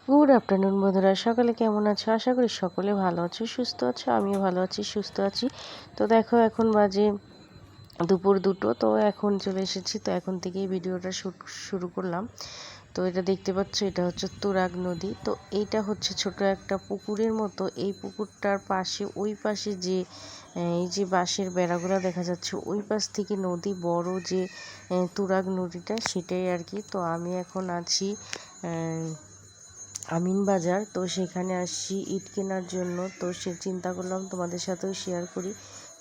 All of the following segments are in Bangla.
গুড আফটারনুন বন্ধুরা, সকালে কেমন আছো? আশা করি সকলে ভালো আছো, সুস্থ আছো। আমিও ভালো আছি, সুস্থ আছি। তো দেখো এখন বাজে দুপুর 2টো। তো এখন চলে এসেছি, তো এখন থেকেই ভিডিওটা শুরু করলাম। তো এটা দেখতে পাচ্ছ, এটা হচ্ছে তুরাগ নদী। তো এইটা হচ্ছে ছোট একটা পুকুরের মতো। এই পুকুরটার পাশে, ওই পাশে যে এই যে বাঁশের বেড়াগুলো দেখা যাচ্ছে, ওই পাশ থেকে নদী, বড় যে তুরাগ নদীটা, সেটাই আর কি। তো আমি এখন আছি আমিনবাজার। তো সেখানে আসছি ইট কেনার জন্য। তো সে চিন্তা করলাম তোমাদের সাথেও শেয়ার করি।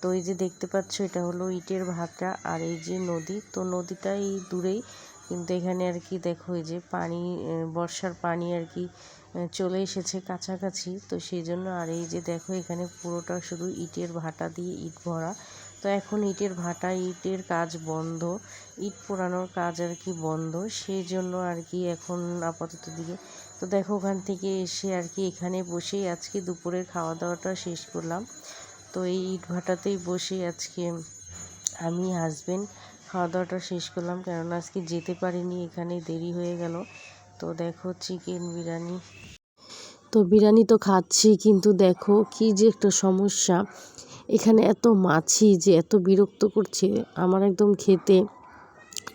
তো এই যে দেখতে পাচ্ছ, এটা হলো ইটের ভাটা, আর এই যে নদী। তো নদীটা এই দূরেই, কিন্তু এখানে আর কি দেখো, এই যে পানি, বর্ষার পানি আর কি চলে এসেছে কাছাকাছি। তো সেই জন্য, আর এই যে দেখো, এখানে পুরোটা শুধু ইটের ভাটা দিয়ে ইট ভরা। তো এখন ইটের ভাটা, ইটের কাজ বন্ধ, ইট পোড়ানোর কাজ আর কি বন্ধ। সেই জন্য আর কি এখন আপাতত দিকে। তো দেখো, ওখান থেকে এসে আর কি এখানে বসেই আজকে দুপুরের খাওয়া দাওয়াটা শেষ করলাম। তো এই ইট ভাটাতেই বসে আজকে আমি হাজবেন্ড খাওয়া দাওয়াটা শেষ করলাম, কেননা আজকে যেতে পারিনি, এখানে দেরি হয়ে গেল। তো দেখো চিকেন বিরিয়ানি, তো বিরিয়ানি তো খাচ্ছি, কিন্তু দেখো কি যে একটা সমস্যা, এখানে এত মাছি যে এত বিরক্ত করছে, আমার একদম খেতে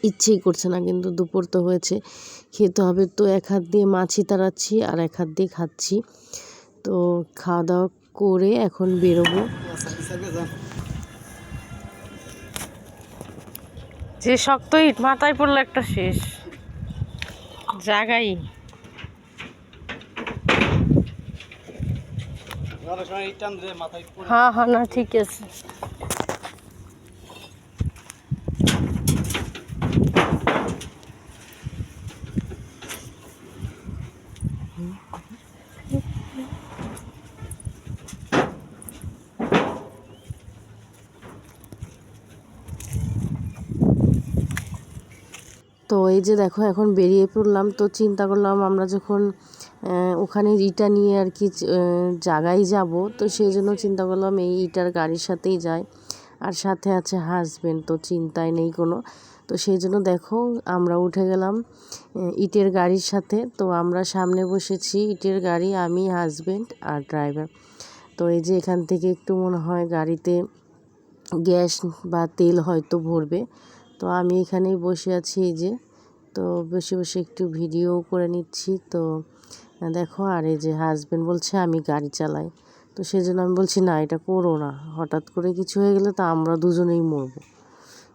ইচ্ছেই করছে না। কিন্তু দুপুর তো হয়েছে, খেতে হবে। তো এক হাত দিয়ে মাছি তাড়াচ্ছি আর এক হাত দিয়ে খাচ্ছি। তো খাওয়া দাওয়া করে এখন বেরোবো। যে শক্ত ইট মাথায় পড়লো একটা, শেষ জায়গায়। হ্যাঁ হ্যাঁ, না ঠিক আছে। তো এই যে দেখো, এখন বেরিয়ে পড়লাম। তো চিন্তা করলাম, আমরা যখন ওখানে ইটা নিয়ে আর কি জায়গায় যাব, তো সেই জন্য চিন্তা করলাম এই ইটার গাড়ির সাথেই যাই। আর সাথে আছে হাজবেন্ড, তো চিন্তাই নেই কোনো। তো সেই জন্য দেখো, আমরা উঠে গেলাম ইটের গাড়ির সাথে। তো আমরা সামনে বসেছি ইটের গাড়ি, আমি, হাজবেন্ড আর ড্রাইভার। তো এই যে এখান থেকে একটু মনে হয় গাড়িতে গ্যাস বা তেল হয়তো ভরবে। তো আমি এখানেই বসে আছি, এই যে। তো বসে বসে একটু ভিডিও করে নিচ্ছি। তো দেখো, আর এই যে হাজবেন্ড বলছে আমি গাড়ি চালাই। তো সেই জন্য আমি বলছি না, এটা করো না, হঠাৎ করে কিছু হয়ে গেলে তো আমরা দুজনেই মরবো।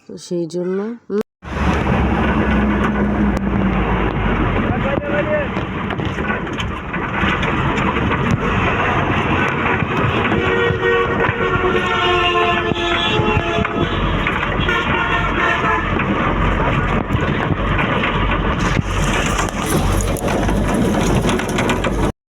তো সেই জন্য